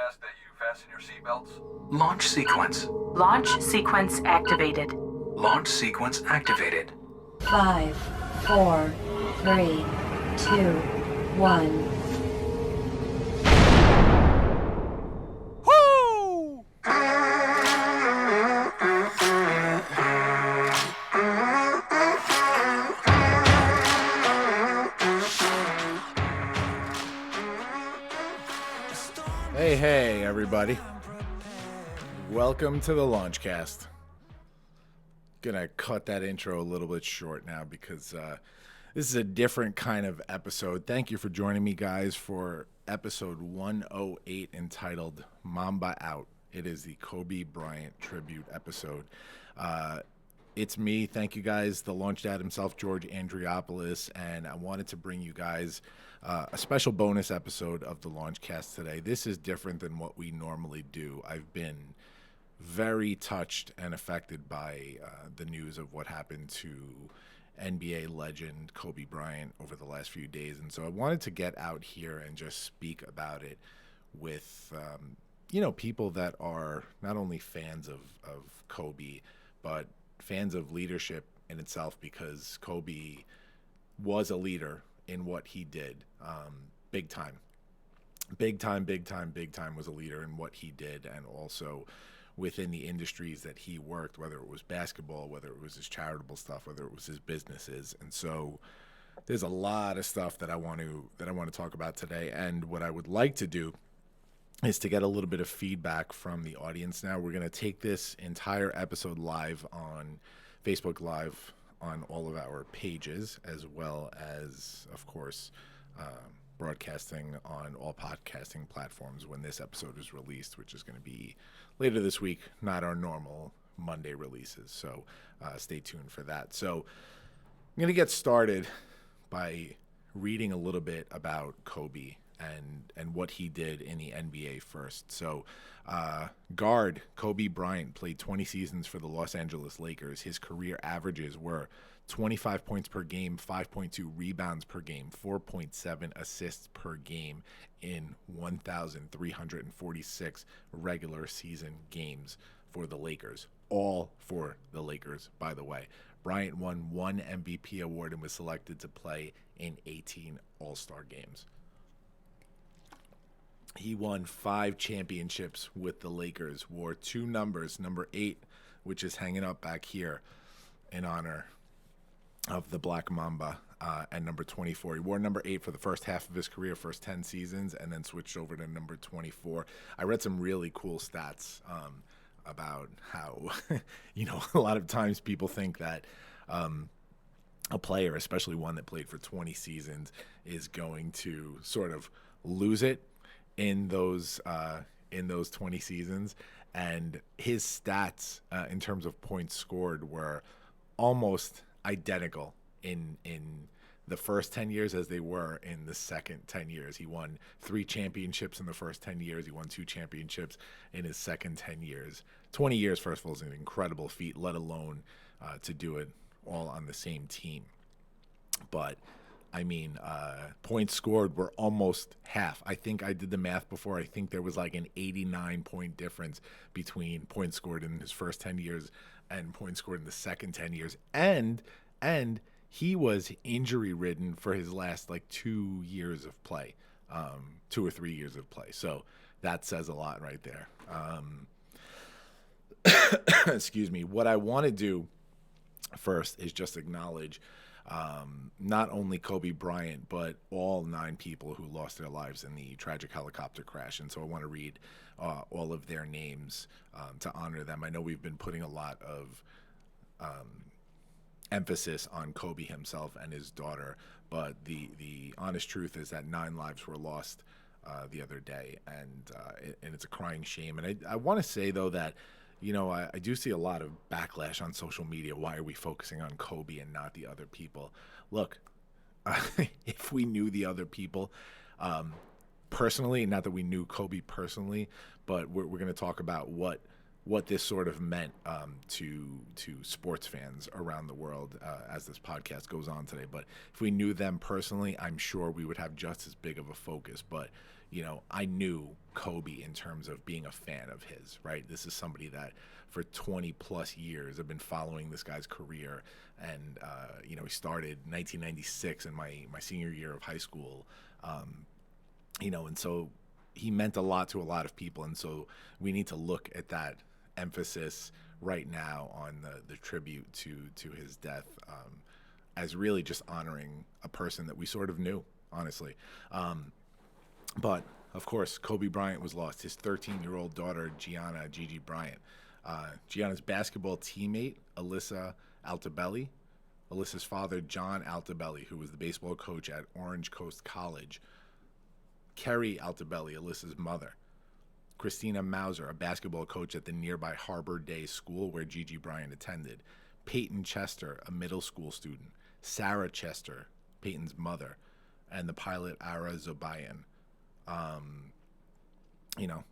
ask that you fasten your seatbelts. Launch sequence. Launch sequence activated. Launch sequence activated. 5, 4, 3, 2, 1. Hey, everybody. Welcome to the Launchcast. Gonna cut that intro a little bit short now because this is a different kind of episode. Thank you for joining me, guys, for episode 108 entitled Mamba Out. It is the Kobe Bryant tribute episode. It's me. Thank you, guys. The launch dad himself, George Andriopoulos, and I wanted to bring you guys a special bonus episode of the Launchcast today. This is different than what we normally do. I've been very touched and affected by the news of what happened to NBA legend Kobe Bryant over the last few days, and so I wanted to get out here and just speak about it with people that are not only fans of Kobe, but fans of leadership in itself, because Kobe was a leader in what he did. Big time was a leader in what he did, and also within the industries that he worked, whether it was basketball, whether it was his charitable stuff, whether it was his businesses. And so there's a lot of stuff that I want to talk about today. And what I would like to do is to get a little bit of feedback from the audience now. We're going to take this entire episode live on Facebook Live on all of our pages, as well as, of course, broadcasting on all podcasting platforms when this episode is released, which is going to be later this week, not our normal Monday releases. So stay tuned for that. So I'm going to get started by reading a little bit about Kobe and what he did in the NBA first. So guard Kobe Bryant played 20 seasons for the Los Angeles Lakers. His career averages were 25 points per game, 5.2 rebounds per game, 4.7 assists per game in 1,346 regular season games for the Lakers. All for the Lakers, by the way. Bryant won one MVP award and was selected to play in 18 All-Star games. He won 5 championships with the Lakers, wore 2 numbers, number 8, which is hanging up back here in honor of the Black Mamba, and number 24. He wore number 8 for the first half of his career, first 10 seasons, and then switched over to number 24. I read some really cool stats about how, a lot of times people think that a player, especially one that played for 20 seasons, is going to sort of lose it in those 20 seasons, and his stats in terms of points scored were almost identical in the first 10 years as they were in the second 10 years. He won 3 championships in the first 10 years. He won 2 championships in his second 10 years. 20 years, first of all, is an incredible feat, let alone to do it all on the same team. But I mean, points scored were almost half. I think I did the math before. I think there was like an 89-point difference between points scored in his first 10 years and points scored in the second 10 years. And he was injury-ridden for his last, 2 years of play, 2 or 3 years of play. So that says a lot right there. Excuse me. What I want to do first is just acknowledge not only Kobe Bryant, but all 9 people who lost their lives in the tragic helicopter crash. And so I want to read all of their names to honor them. I know we've been putting a lot of emphasis on Kobe himself and his daughter, but the honest truth is that 9 lives were lost the other day, and it's a crying shame. And I want to say, though, that I do see a lot of backlash on social media. Why are we focusing on Kobe and not the other people? Look, if we knew the other people personally, not that we knew Kobe personally, but we're going to talk about what this sort of meant to sports fans around the world as this podcast goes on today. But if we knew them personally, I'm sure we would have just as big of a focus. But I knew Kobe in terms of being a fan of his, right? This is somebody that for 20 plus years I've been following this guy's career. And, he started 1996 in my senior year of high school. And so he meant a lot to a lot of people. And so we need to look at that emphasis right now on the tribute to his death, as really just honoring a person that we sort of knew, honestly. But of course, Kobe Bryant was lost. His 13-year-old daughter, Gigi Bryant. Gianna's basketball teammate, Alyssa Altobelli. Alyssa's father, John Altobelli, who was the baseball coach at Orange Coast College. Kerry Altobelli, Alyssa's mother. Christina Mauser, a basketball coach at the nearby Harbor Day School where Gigi Bryant attended. Peyton Chester, a middle school student. Sarah Chester, Peyton's mother. And the pilot, Ara Zobayan.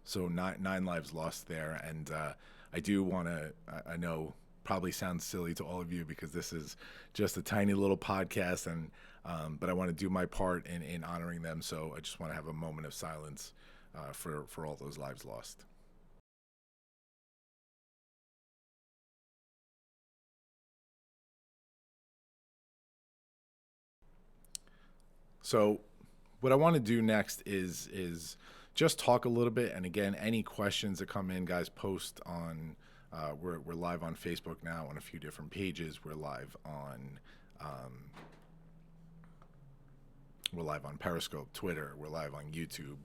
So nine lives lost there. And I do want to, I know probably sounds silly to all of you because this is just a tiny little podcast, and but I want to do my part in honoring them. So I just want to have a moment of silence for all those lives lost. So what I want to do next is just talk a little bit. And again, any questions that come in, guys, post on, we're live on Facebook now on a few different pages. We're live on Periscope, Twitter. We're live on YouTube,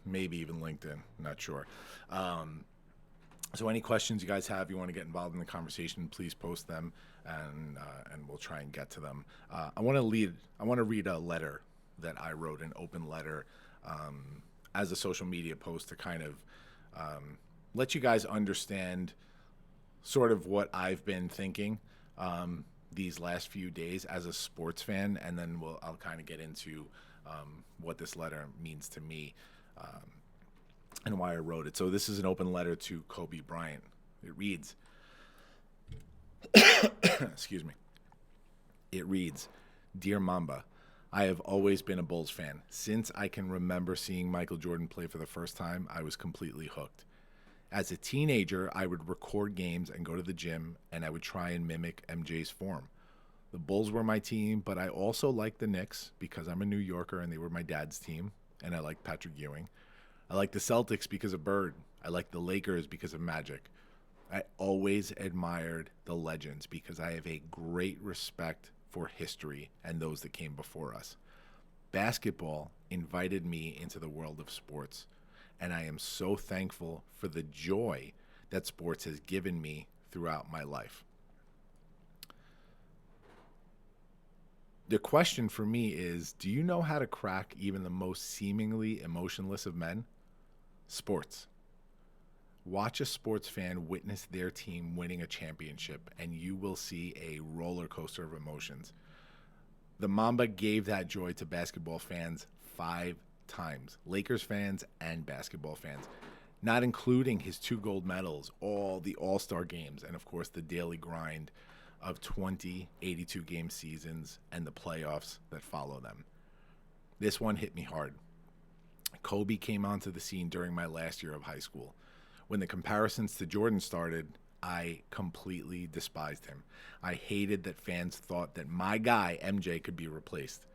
maybe even LinkedIn. Not sure. So any questions you guys have, you want to get involved in the conversation, please post them, and we'll try and get to them. I want to read a letter that I wrote, an open letter, as a social media post to kind of let you guys understand sort of what I've been thinking these last few days as a sports fan, and then I'll kind of get into what this letter means to me and why I wrote it. So this is an open letter to Kobe Bryant. It reads, excuse me. It reads, "Dear Mamba, I have always been a Bulls fan. Since I can remember seeing Michael Jordan play for the first time, I was completely hooked. As a teenager, I would record games and go to the gym, and I would try and mimic MJ's form. The Bulls were my team, but I also liked the Knicks because I'm a New Yorker and they were my dad's team, and I liked Patrick Ewing. I liked the Celtics because of Bird. I liked the Lakers because of Magic. I always admired the legends because I have a great respect for history and those that came before us. Basketball invited me into the world of sports, and I am so thankful for the joy that sports has given me throughout my life." The question for me is, do you know how to crack even the most seemingly emotionless of men? Sports. Watch a sports fan witness their team winning a championship, and you will see a roller coaster of emotions. The Mamba gave that joy to basketball fans 5 times, Lakers fans and basketball fans, not including his 2 gold medals, all the All-Star games, and of course the daily grind of 20 82-game seasons and the playoffs that follow them. This one hit me hard. Kobe came onto the scene during my last year of high school. When the comparisons to Jordan started, I completely despised him. I hated that fans thought that my guy, MJ, could be replaced.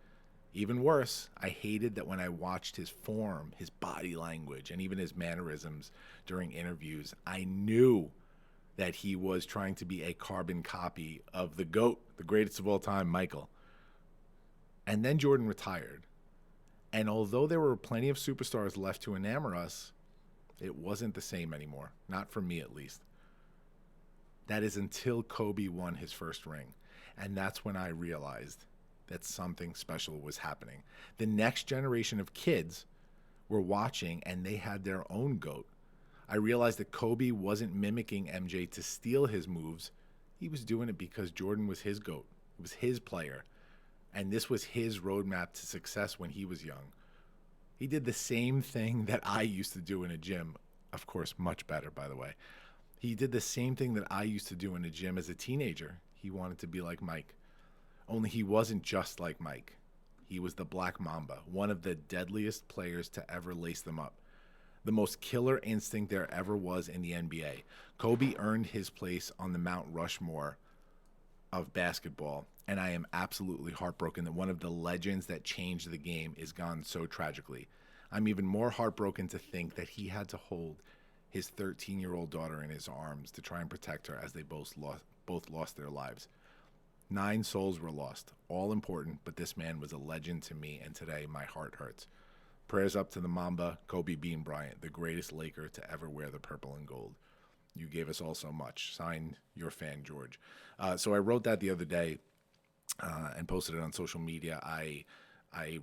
Even worse, I hated that when I watched his form, his body language, and even his mannerisms during interviews, I knew that he was trying to be a carbon copy of the GOAT, the greatest of all time, Michael. And then Jordan retired. And although there were plenty of superstars left to enamor us, it wasn't the same anymore. Not for me, at least. That is until Kobe won his first ring. And that's when I realized that something special was happening. The next generation of kids were watching, and they had their own GOAT. I realized that Kobe wasn't mimicking MJ to steal his moves. He was doing it because Jordan was his GOAT. It was his player. And this was his roadmap to success when he was young. He did the same thing that I used to do in a gym. Of course, much better, by the way. He did the same thing that I used to do in a gym as a teenager. He wanted to be like Mike. Only he wasn't just like Mike. He was the Black Mamba, one of the deadliest players to ever lace them up. The most killer instinct there ever was in the NBA. Kobe earned his place on the Mount Rushmore of basketball, and I am absolutely heartbroken that one of the legends that changed the game is gone so tragically. I'm even more heartbroken to think that he had to hold his 13-year-old daughter in his arms to try and protect her as they both lost their lives. 9 souls were lost, all important, but this man was a legend to me, and today my heart hurts. Prayers up to the Mamba, Kobe Bean Bryant, the greatest Laker to ever wear the purple and gold. You gave us all so much. Signed, your fan, George. So I wrote that the other day and posted it on social media. I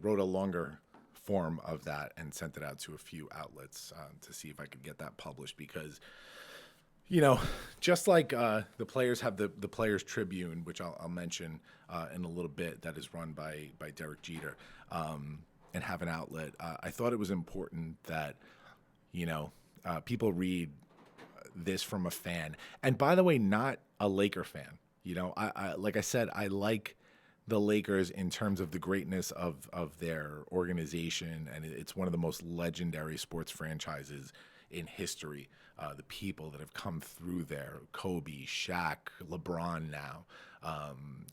wrote a longer form of that and sent it out to a few outlets to see if I could get that published because, you know, just like the players have the Players Tribune, which I'll mention in a little bit, that is run by Derek Jeter, and have an outlet. I thought it was important that, you know, people read this from a fan. And by the way, not a Laker fan. You know, I like I said, I like the Lakers in terms of the greatness of their organization, and it's one of the most legendary sports franchises in history. The people that have come through there, Kobe, Shaq, LeBron now,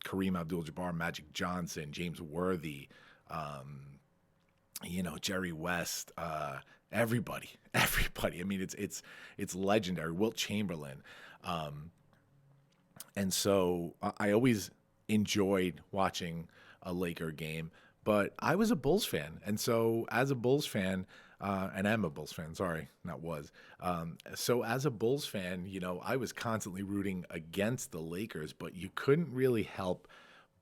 Kareem Abdul-Jabbar, Magic Johnson, James Worthy, you know, Jerry West, everybody. I mean, it's legendary. Wilt Chamberlain. And so I always enjoyed watching a Laker game, but I was a Bulls fan. And so as a Bulls fan, and I'm a Bulls fan, sorry, not was. So as a Bulls fan, you know, I was constantly rooting against the Lakers, but you couldn't really help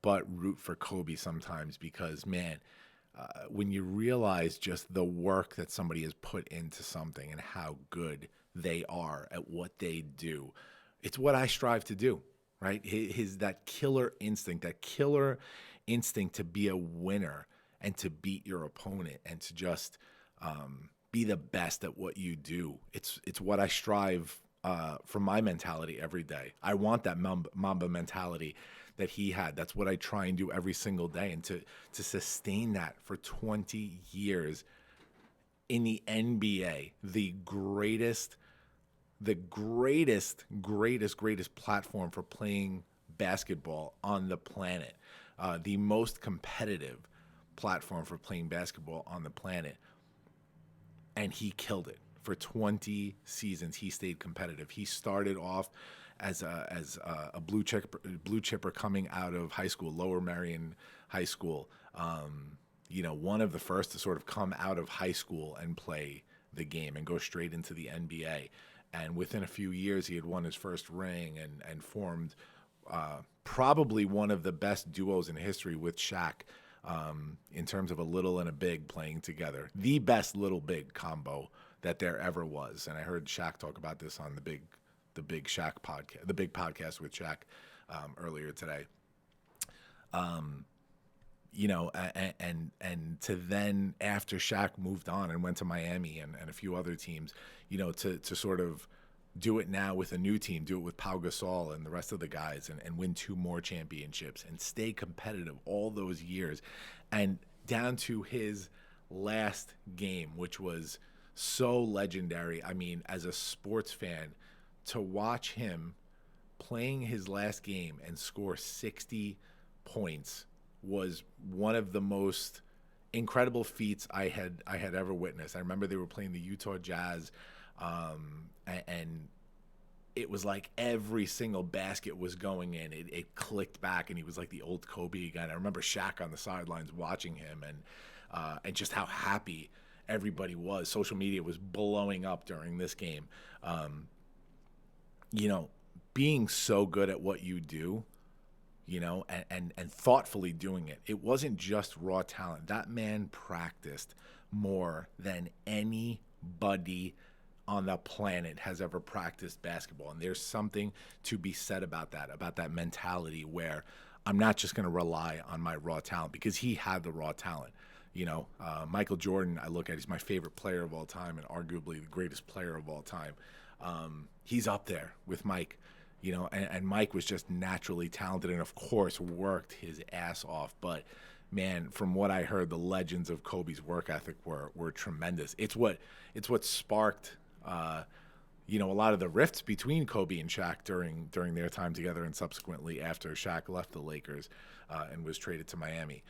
but root for Kobe sometimes because, man, when you realize just the work that somebody has put into something and how good they are at what they do, it's what I strive to do, right? That killer instinct to be a winner and to beat your opponent and to just be the best at what you do. It's what I strive for my mentality every day. I want that Mamba mentality that he had. That's what I try and do every single day. And to sustain that for 20 years in the NBA, the greatest platform for playing basketball on the planet, the most competitive platform for playing basketball on the planet. And he killed it. For 20 seasons, he stayed competitive. He started off as a blue chipper coming out of high school, Lower Merion High School. You know, one of the first to sort of come out of high school and play the game and go straight into the NBA. And within a few years, he had won his first ring and formed probably one of the best duos in history with Shaq. In terms of a little and a big playing together, the best little big combo that there ever was. And I heard Shaq talk about this on the big Shaq podcast, the big podcast with Shaq earlier today. You know, and to then after Shaq moved on and went to Miami and a few other teams, you know, to sort of do it now with a new team, do it with Pau Gasol and the rest of the guys and win 2 more championships and stay competitive all those years and down to his last game, which was so legendary. I mean, as a sports fan, to watch him playing his last game and score 60 points was one of the most incredible feats I had ever witnessed. I remember they were playing the Utah Jazz, and it was like every single basket was going in. It clicked back, and he was like the old Kobe again. I remember Shaq on the sidelines watching him, and just how happy everybody was. Social media was blowing up during this game. You know, being so good at what you do, you know, and thoughtfully doing it. It wasn't just raw talent. That man practiced more than anybody on the planet has ever practiced basketball. And there's something to be said about that mentality where I'm not just going to rely on my raw talent, because he had the raw talent. You know, Michael Jordan, I look at, he's my favorite player of all time and arguably the greatest player of all time. He's up there with Mike, you know, and Mike was just naturally talented and, of course, worked his ass off. But man, from what I heard, the legends of Kobe's work ethic were tremendous. It's what sparked a lot of the rifts between Kobe and Shaq during their time together, and subsequently after Shaq left the Lakers and was traded to Miami.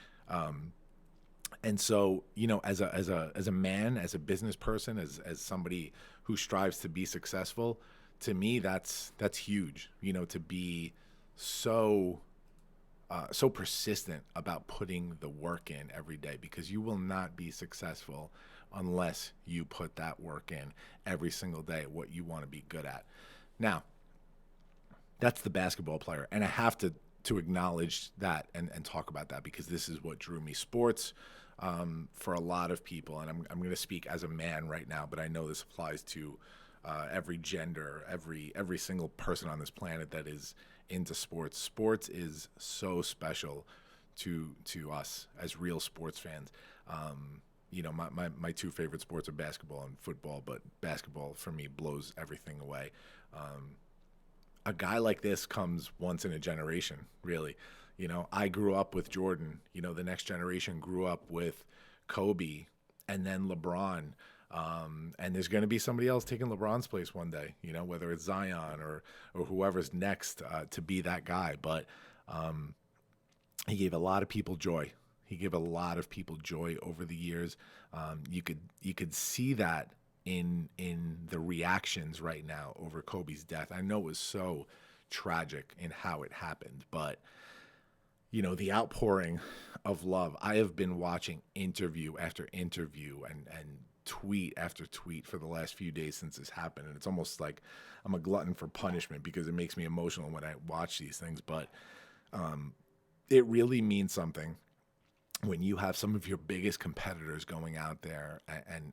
And so, as a man, as a business person, as somebody who strives to be successful, to me that's huge. To be so persistent about putting the work in every day, because you will not be successful unless you put that work in every single day at what you want to be good at. Now, that's the basketball player, and I have to acknowledge that and talk about that, because this is what drew me. Sports, for a lot of people, and I'm going to speak as a man right now, but I know this applies to every gender, every single person on this planet that is into sports. Sports is so special to us as real sports fans. My two favorite sports are basketball and football, but basketball for me blows everything away. A guy like this comes once in a generation, really. I grew up with Jordan. The next generation grew up with Kobe and then LeBron. And there's going to be somebody else taking LeBron's place one day, whether it's Zion or whoever's next to be that guy. But he gave a lot of people joy. He gave a lot of people joy over the years. You could see that in the reactions right now over Kobe's death. I know it was so tragic in how it happened, but the outpouring of love. I have been watching interview after interview and tweet after tweet for the last few days since this happened, and it's almost like I'm a glutton for punishment because it makes me emotional when I watch these things. But it really means something when you have some of your biggest competitors going out there and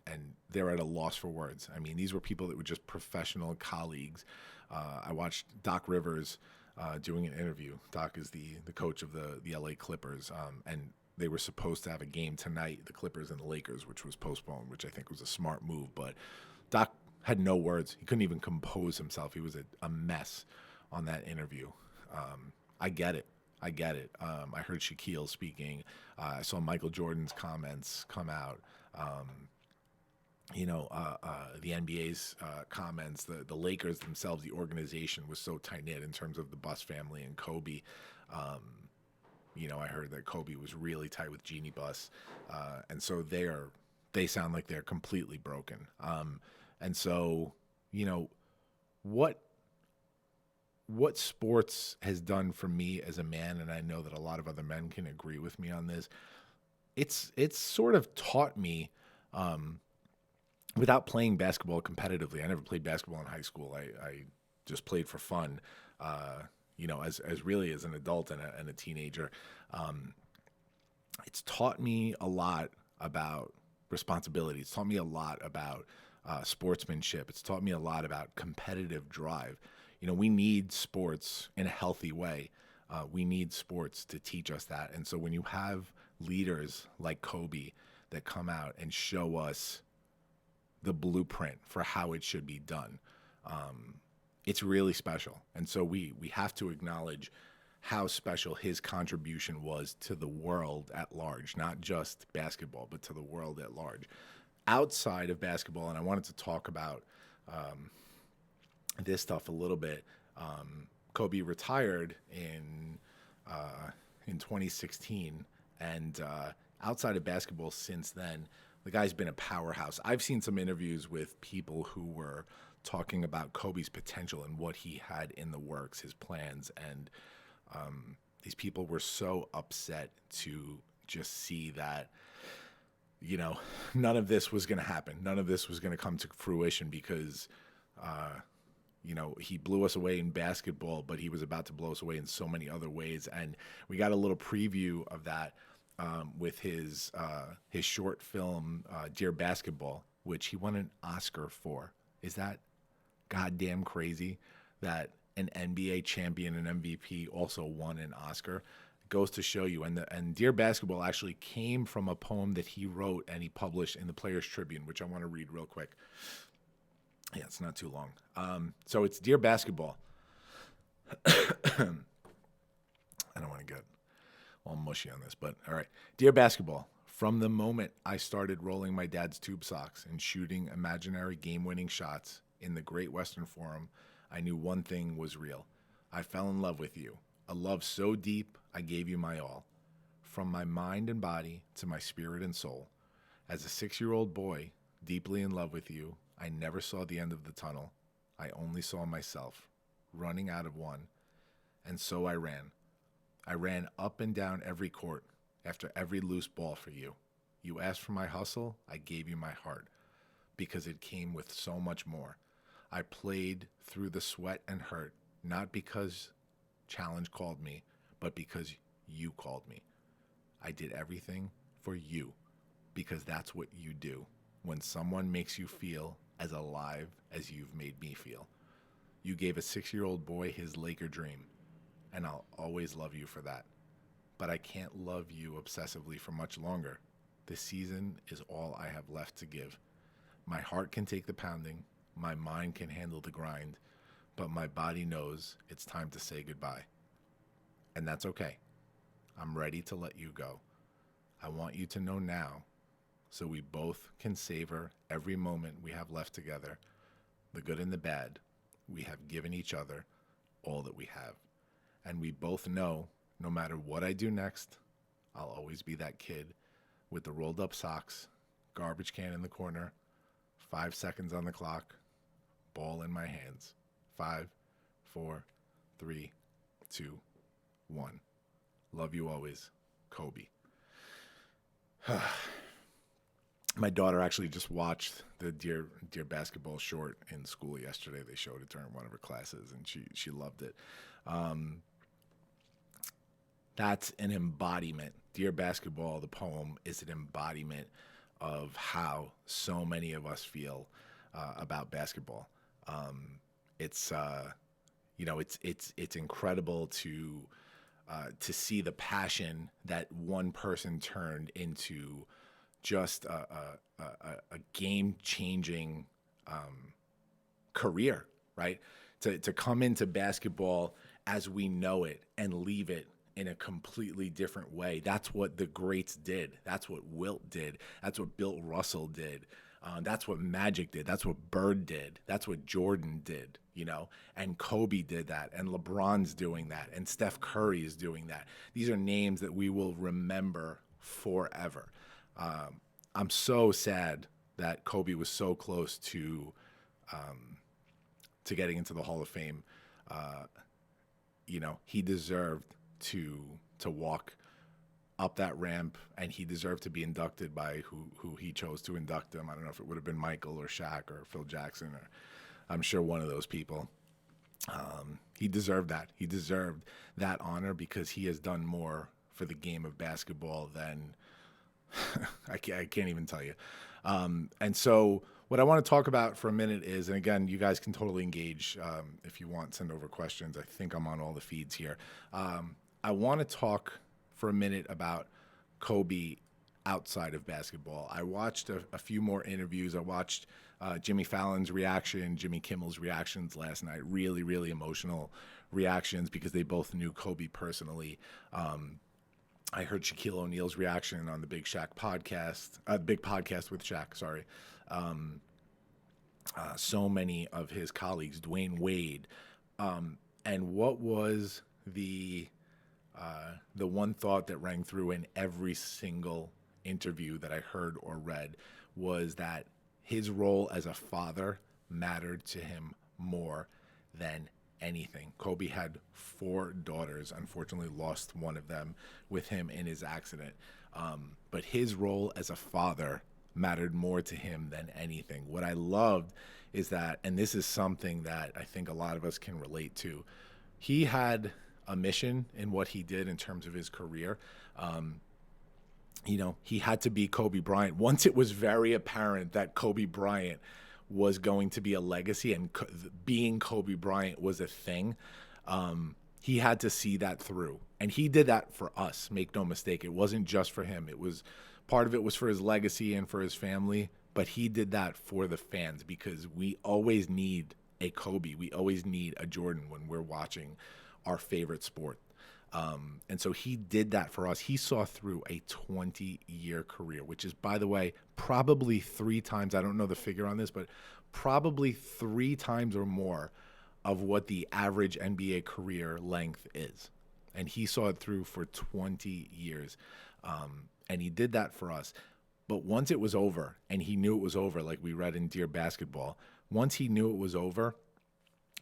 they're at a loss for words. I mean, these were people that were just professional colleagues. I watched Doc Rivers doing an interview. Doc is the coach of the LA Clippers, and they were supposed to have a game tonight, the Clippers and the Lakers, which was postponed, which I think was a smart move. But Doc had no words. He couldn't even compose himself. He was a mess on that interview. I get it. I heard Shaquille speaking. I saw Michael Jordan's comments come out. The NBA's comments, the Lakers themselves, the organization was so tight-knit in terms of the Buss family and Kobe. I heard that Kobe was really tight with Jeannie Buss. And so they sound like they're completely broken. And so, what sports has done for me as a man, and I know that a lot of other men can agree with me on this, it's sort of taught me, without playing basketball competitively. I never played basketball in high school. I just played for fun, as really as an adult and a teenager. It's taught me a lot about responsibility. It's taught me a lot about sportsmanship. It's taught me a lot about competitive drive. We need sports in a healthy way. We need sports to teach us that. And so when you have leaders like Kobe that come out and show us the blueprint for how it should be done, it's really special. And so we have to acknowledge how special his contribution was to the world at large, not just basketball, but to the world at large. Outside of basketball, and I wanted to talk about this stuff a little bit. Kobe retired in 2016, and outside of basketball since then, the guy's been a powerhouse. I've seen some interviews with people who were talking about Kobe's potential and what he had in the works, his plans, and these people were so upset to just see that, none of this was going to happen. None of this was going to come to fruition because, he blew us away in basketball, but he was about to blow us away in so many other ways. And we got a little preview of that with his short film, Dear Basketball, which he won an Oscar for. Is that goddamn crazy that an NBA champion and MVP also won an Oscar? It goes to show you. And Dear Basketball actually came from a poem that he wrote and he published in the Players Tribune, which I want to read real quick. Yeah, it's not too long. So it's Dear Basketball. I don't want to get all mushy on this, but all right. Dear Basketball, from the moment I started rolling my dad's tube socks and shooting imaginary game-winning shots in the Great Western Forum, I knew one thing was real. I fell in love with you, a love so deep I gave you my all. From my mind and body to my spirit and soul. As a 6-year-old boy, deeply in love with you, I never saw the end of the tunnel. I only saw myself, running out of one. And so I ran. I ran up and down every court, after every loose ball for you. You asked for my hustle, I gave you my heart, because it came with so much more. I played through the sweat and hurt, not because challenge called me, but because you called me. I did everything for you, because that's what you do when someone makes you feel as alive as you've made me feel. You gave a 6-year-old boy his Laker dream, and I'll always love you for that. But I can't love you obsessively for much longer. This season is all I have left to give. My heart can take the pounding, my mind can handle the grind, but my body knows it's time to say goodbye. And that's okay. I'm ready to let you go. I want you to know now, so we both can savor every moment we have left together, the good and the bad. We have given each other all that we have. And we both know, no matter what I do next, I'll always be that kid with the rolled up socks, garbage can in the corner, 5 seconds on the clock, ball in my hands. 5, 4, 3, 2, 1. Love you always, Kobe. My daughter actually just watched the Dear Basketball short in school yesterday. They showed it during one of her classes, and she loved it. That's an embodiment. Dear Basketball, the poem, is an embodiment of how so many of us feel about basketball. It's incredible to see the passion that one person turned into just a game-changing career, right? To come into basketball as we know it and leave it in a completely different way. That's what the greats did. That's what Wilt did. That's what Bill Russell did. That's what Magic did. That's what Bird did. That's what Jordan did, and Kobe did that, and LeBron's doing that, and Steph Curry is doing that. These are names that we will remember forever. I'm so sad that Kobe was so close to getting into the Hall of Fame. He deserved to walk up that ramp, and he deserved to be inducted by who he chose to induct him. I don't know if it would have been Michael or Shaq or Phil Jackson, or I'm sure one of those people. He deserved that. He deserved that honor because he has done more for the game of basketball than I can't even tell you. And so what I want to talk about for a minute is, and again, you guys can totally engage if you want, send over questions. I think I'm on all the feeds here. I want to talk for a minute about Kobe outside of basketball. I watched a few more interviews. I watched Jimmy Fallon's reaction, Jimmy Kimmel's reactions last night. Really, really emotional reactions because they both knew Kobe personally. I heard Shaquille O'Neal's reaction on the Big Shaq podcast, Big Podcast with Shaq, sorry. So many of his colleagues, Dwayne Wade. And what was the one thought that rang through in every single interview that I heard or read was that his role as a father mattered to him more than anything. Kobe had 4 daughters, unfortunately lost one of them with him in his accident. But his role as a father mattered more to him than anything. What I loved is that, and this is something that I think a lot of us can relate to, he had a mission in what he did in terms of his career. He had to be Kobe Bryant. Once it was very apparent that Kobe Bryant was going to be a legacy and being Kobe Bryant was a thing, he had to see that through. And he did that for us, make no mistake. It wasn't just for him. It was part of it was for his legacy and for his family, but he did that for the fans because we always need a Kobe. We always need a Jordan when we're watching our favorite sport. And so he did that for us. He saw through a 20-year career, which is, by the way, probably 3 times, I don't know the figure on this, but probably 3 times or more of what the average NBA career length is. And he saw it through for 20 years. And he did that for us. But once it was over, and he knew it was over, like we read in Dear Basketball, once he knew it was over,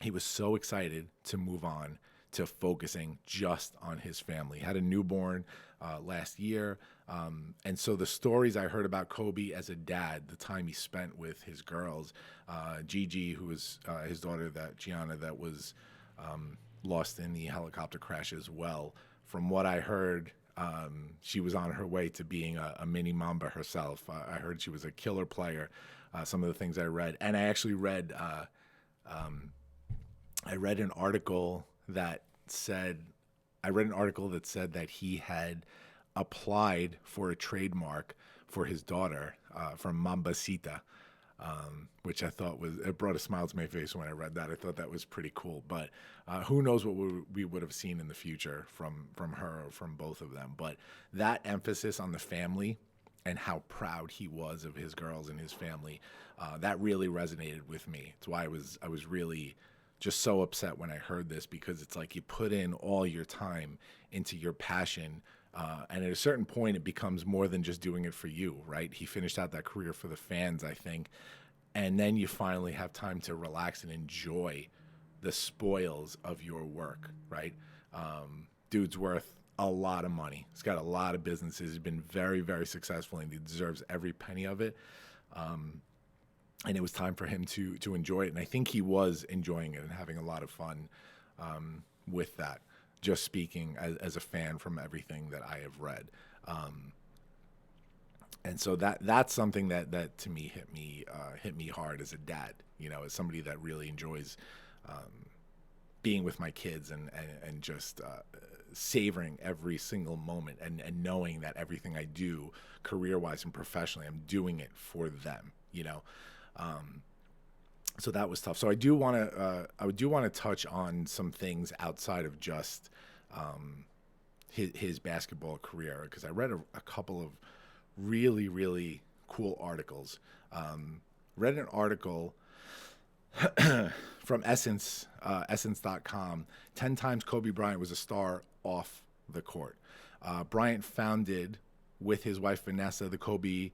he was so excited to move on to focusing just on his family. Had a newborn last year. And so the stories I heard about Kobe as a dad, the time he spent with his girls, Gigi, who was his daughter, Gianna, that was lost in the helicopter crash as well. From what I heard, she was on her way to being a mini Mamba herself. I heard she was a killer player. Some of the things I read, and I actually read an article that said that he had applied for a trademark for his daughter from Mambasita, which I thought it brought a smile to my face when I read that. I thought that was pretty cool. But who knows what we would have seen in the future from her or from both of them. But that emphasis on the family and how proud he was of his girls and his family, that really resonated with me. It's why I was really just so upset when I heard this, because it's like you put in all your time into your passion, and at a certain point it becomes more than just doing it for you, right? He finished out that career for the fans, I think, and then you finally have time to relax and enjoy the spoils of your work, right? Dude's worth a lot of money. He's got a lot of businesses. He's been very, very successful, and he deserves every penny of it. And it was time for him to enjoy it. And I think he was enjoying it and having a lot of fun with that, just speaking as a fan from everything that I have read. And so that's something that to me hit me hard as a dad, as somebody that really enjoys being with my kids and just savoring every single moment and knowing that everything I do career-wise and professionally, I'm doing it for them, So that was tough. So I do want to touch on some things outside of just his basketball career, because I read a couple of really, really cool articles. Read an article from Essence.com. 10 times Kobe Bryant was a star off the court. Bryant founded, with his wife Vanessa, the Kobe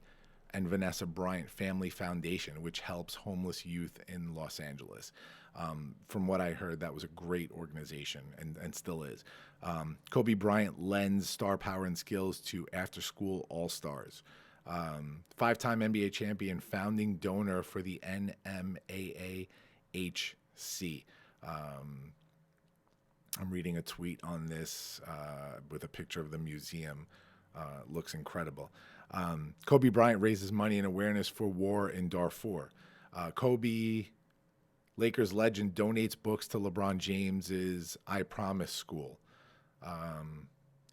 and Vanessa Bryant Family Foundation, which helps homeless youth in Los Angeles. From what I heard, that was a great organization and still is. Kobe Bryant lends star power and skills to after-school all-stars. 5-time NBA champion, founding donor for the NMAAHC. I'm reading a tweet on this with a picture of the museum. Looks incredible. Kobe Bryant raises money and awareness for war in Darfur. Kobe, Lakers legend, donates books to LeBron James's I Promise School.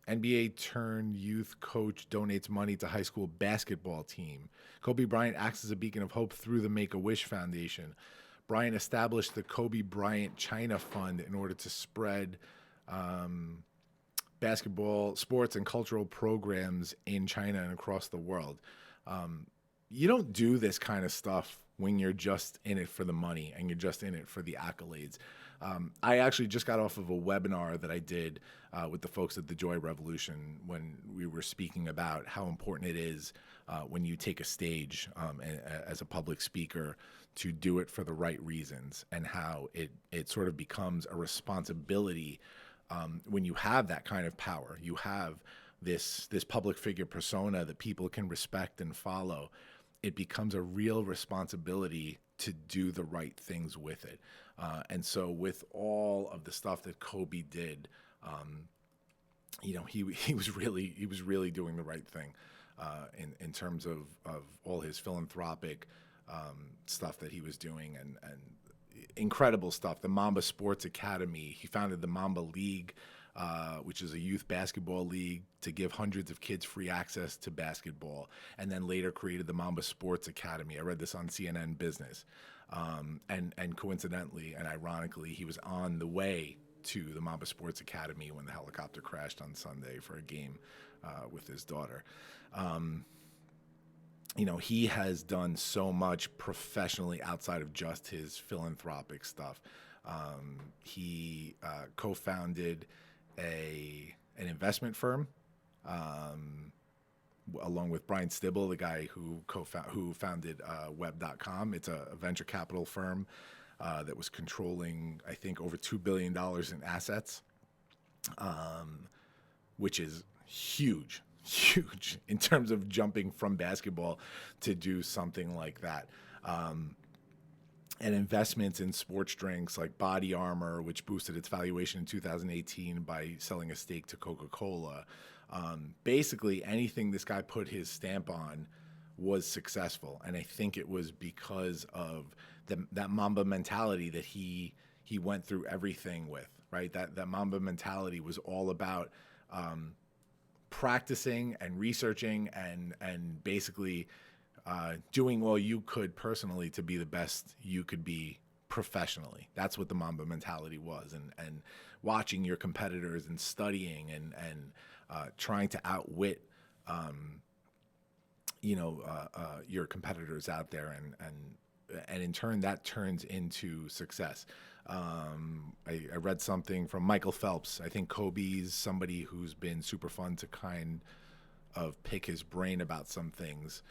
NBA turned youth coach donates money to high school basketball team. Kobe Bryant acts as a beacon of hope through the Make-A-Wish Foundation. Bryant established the Kobe Bryant China Fund in order to spread basketball, sports, and cultural programs in China and across the world. You don't do this kind of stuff when you're just in it for the money and you're just in it for the accolades. I actually just got off of a webinar that I did with the folks at the Joy Revolution when we were speaking about how important it is when you take a stage as a public speaker to do it for the right reasons, and how it sort of becomes a responsibility when you have that kind of power. You have this public figure persona that people can respect and follow. It becomes a real responsibility to do the right things with it. And so with all of the stuff that Kobe did, he was really doing the right thing in terms of all his philanthropic stuff that he was doing, and incredible stuff. The Mamba Sports Academy. He founded the Mamba League, which is a youth basketball league to give hundreds of kids free access to basketball, and then later created the Mamba Sports Academy. I read this on CNN Business. And coincidentally and ironically, he was on the way to the Mamba Sports Academy when the helicopter crashed on Sunday for a game with his daughter. He has done so much professionally outside of just his philanthropic stuff. He co-founded an investment firm, along with Bryant, the guy who founded Web.com. It's a venture capital firm that was controlling, I think, over $2 billion in assets, which is huge in terms of jumping from basketball to do something like that. And investments in sports drinks like Body Armor, which boosted its valuation in 2018 by selling a stake to Coca-Cola. Basically, anything this guy put his stamp on was successful, and I think it was because of that Mamba mentality that he went through everything with, right? That Mamba mentality was all about practicing and researching and basically doing all you could personally to be the best you could be professionally. That's what the Mamba mentality was, and watching your competitors and studying and trying to outwit your competitors out there, and in turn that turns into success. I read something from Michael Phelps. I think Kobe's somebody who's been super fun to kind of pick his brain about some things.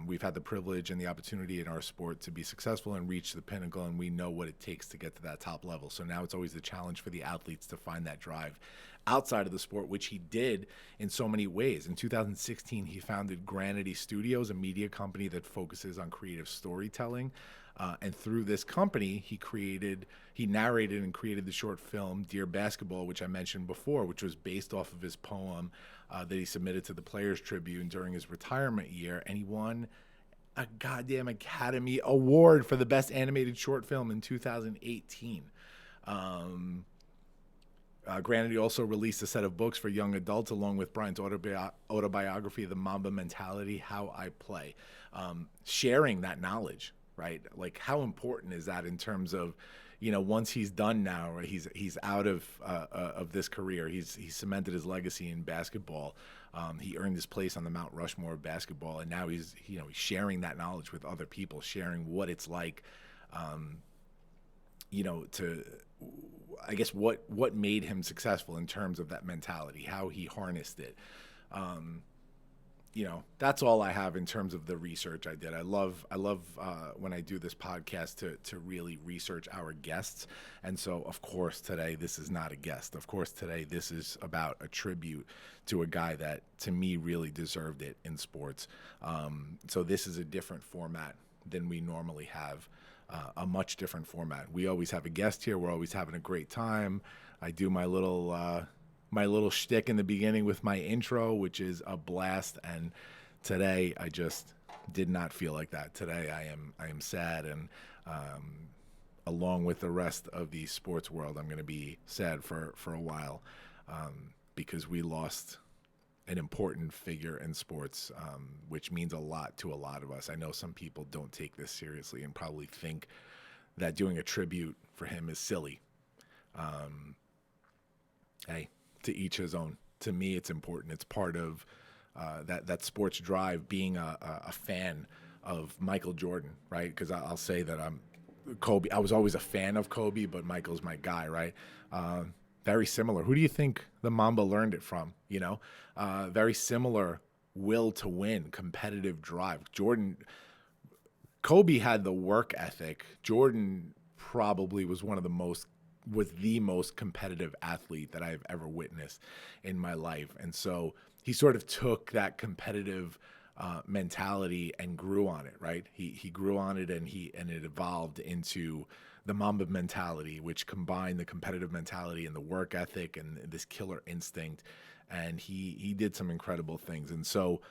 We've had the privilege and the opportunity in our sport to be successful and reach the pinnacle, and we know what it takes to get to that top level. So now it's always the challenge for the athletes to find that drive outside of the sport, which he did in so many ways. In 2016, he founded Granity Studios, a media company that focuses on creative storytelling. And through this company, he narrated and created the short film Dear Basketball, which I mentioned before, which was based off of his poem that he submitted to the Players Tribune during his retirement year. And he won a goddamn Academy Award for the best animated short film in 2018. Granity also released a set of books for young adults along with Bryant's autobiography, The Mamba Mentality, How I Play. Sharing that knowledge, right? Like, how important is that in terms of, once he's done now, right? He's out of this career. He's cemented his legacy in basketball. He earned his place on the Mount Rushmore of basketball, and now he's sharing that knowledge with other people, sharing what it's like, I guess what made him successful in terms of that mentality, how he harnessed it. That's all I have in terms of the research I did. I love when I do this podcast to really research our guests. And so, of course, today this is not a guest. Of course, today this is about a tribute to a guy that, to me, really deserved it in sports. So this is a different format than we normally have. A much different format. We always have a guest here. We're always having a great time. I do my little shtick in the beginning with my intro, which is a blast. And today I just did not feel like that. Today I am sad, and along with the rest of the sports world, I'm going to be sad for a while because we lost an important figure in sports, which means a lot to a lot of us. I know some people don't take this seriously and probably think that doing a tribute for him is silly. Hey, to each his own. To me, it's important. It's part of that sports drive, being a fan of Michael Jordan, right? Because I'll say that I'm Kobe. I was always a fan of Kobe, but Michael's my guy, right? Very similar. Who do you think the Mamba learned it from? Very similar will to win, competitive drive. Kobe had the work ethic. Jordan probably was the most competitive athlete that I've ever witnessed in my life. And so he sort of took that competitive mentality and grew on it, right? He grew on it, and it evolved into the Mamba mentality, which combined the competitive mentality and the work ethic and this killer instinct. And he did some incredible things. And so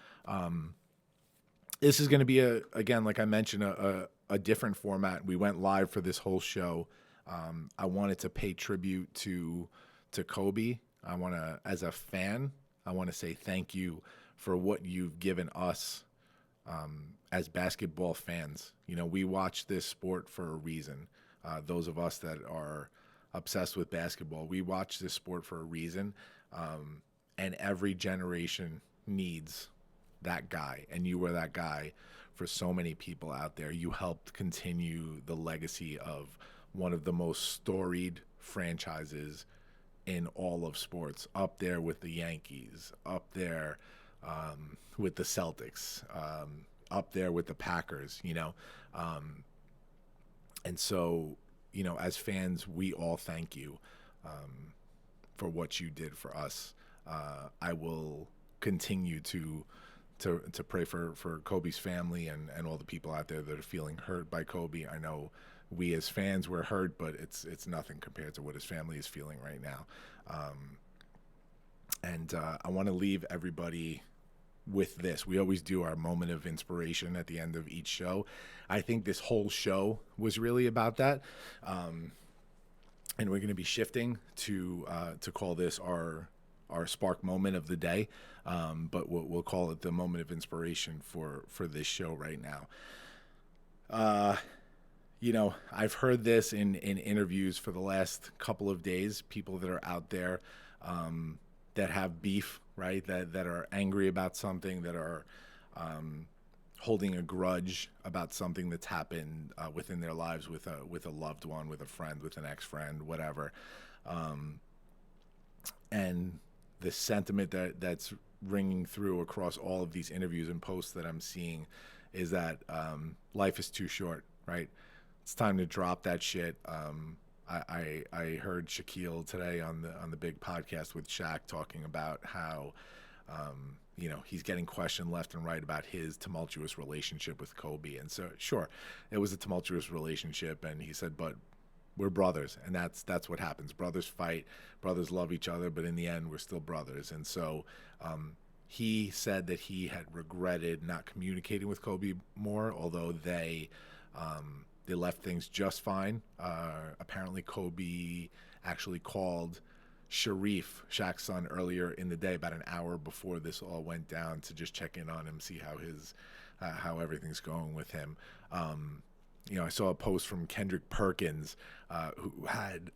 this is going to be again, like I mentioned, a different format. We went live for this whole show. I wanted to pay tribute to Kobe. I want to, as a fan, I want to say thank you for what you've given us as basketball fans. We watch this sport for a reason. Those of us that are obsessed with basketball. We watch this sport for a reason, and every generation needs that guy, and you were that guy for so many people out there. You helped continue the legacy of one of the most storied franchises in all of sports, up there with the Yankees, up there with the Celtics, up there with the Packers, and so, as fans, we all thank you for what you did for us. I will continue to pray for Kobe's family and all the people out there that are feeling hurt by Kobe. I know we as fans were hurt, but it's nothing compared to what his family is feeling right now. And I want to leave everybody with this. We always do our moment of inspiration at the end of each show. I think this whole show was really about that. And we're going to be shifting to call this our spark moment of the day. But we'll call it the moment of inspiration for this show right now. I've heard this in interviews for the last couple of days, people that are out there that have beef, right? That are angry about something, that are holding a grudge about something that's happened within their lives with a loved one, with a friend, with an ex-friend, whatever. And the sentiment that's ringing through across all of these interviews and posts that I'm seeing is that life is too short, right? It's time to drop that shit. I heard Shaquille today on the big podcast with Shaq talking about how he's getting questioned left and right about his tumultuous relationship with Kobe. And so, sure, it was a tumultuous relationship, and he said, but we're brothers, and that's what happens. Brothers fight, brothers love each other, but in the end, we're still brothers. And so he said that he had regretted not communicating with Kobe more, although they left things just fine. Apparently, Kobe actually called Sharif, Shaq's son, earlier in the day, about an hour before this all went down, to just check in on him, see how everything's going with him. I saw a post from Kendrick Perkins, who had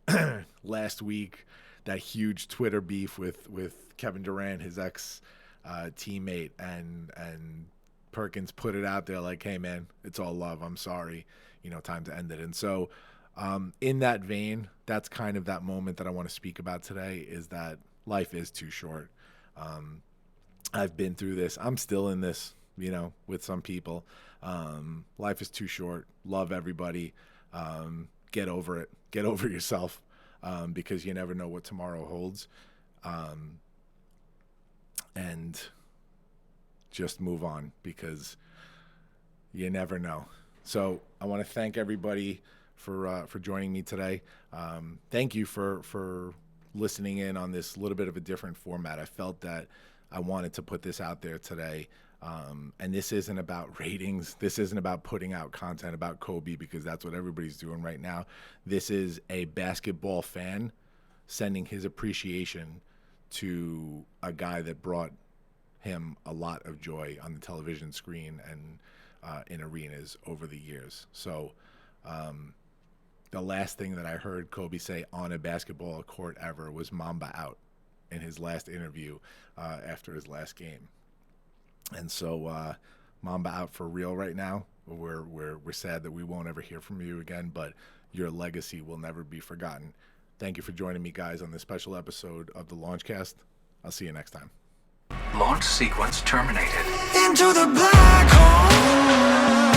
last week that huge Twitter beef with Kevin Durant, his ex teammate, and Perkins put it out there like, hey man, it's all love, I'm sorry, time to end it. And so in that vein, that's kind of that moment that I want to speak about today, is that life is too short. I've been through this. I'm still in this, with some people. Life is too short. Love everybody. Get over it. Get over yourself, because you never know what tomorrow holds. And just move on, because you never know. So I want to thank everybody for joining me today. Thank you for listening in on this little bit of a different format. I felt that I wanted to put this out there today. And this isn't about ratings. This isn't about putting out content about Kobe, because that's what everybody's doing right now. This is a basketball fan sending his appreciation to a guy that brought him a lot of joy on the television screen and in arenas over the years. So the last thing that I heard Kobe say on a basketball court ever was Mamba out in his last interview after his last game. And so Mamba out for real right now. We're sad that we won't ever hear from you again, but your legacy will never be forgotten. Thank you for joining me, guys, on this special episode of the Launchcast. I'll see you next time. Launch sequence terminated. Into the black hole.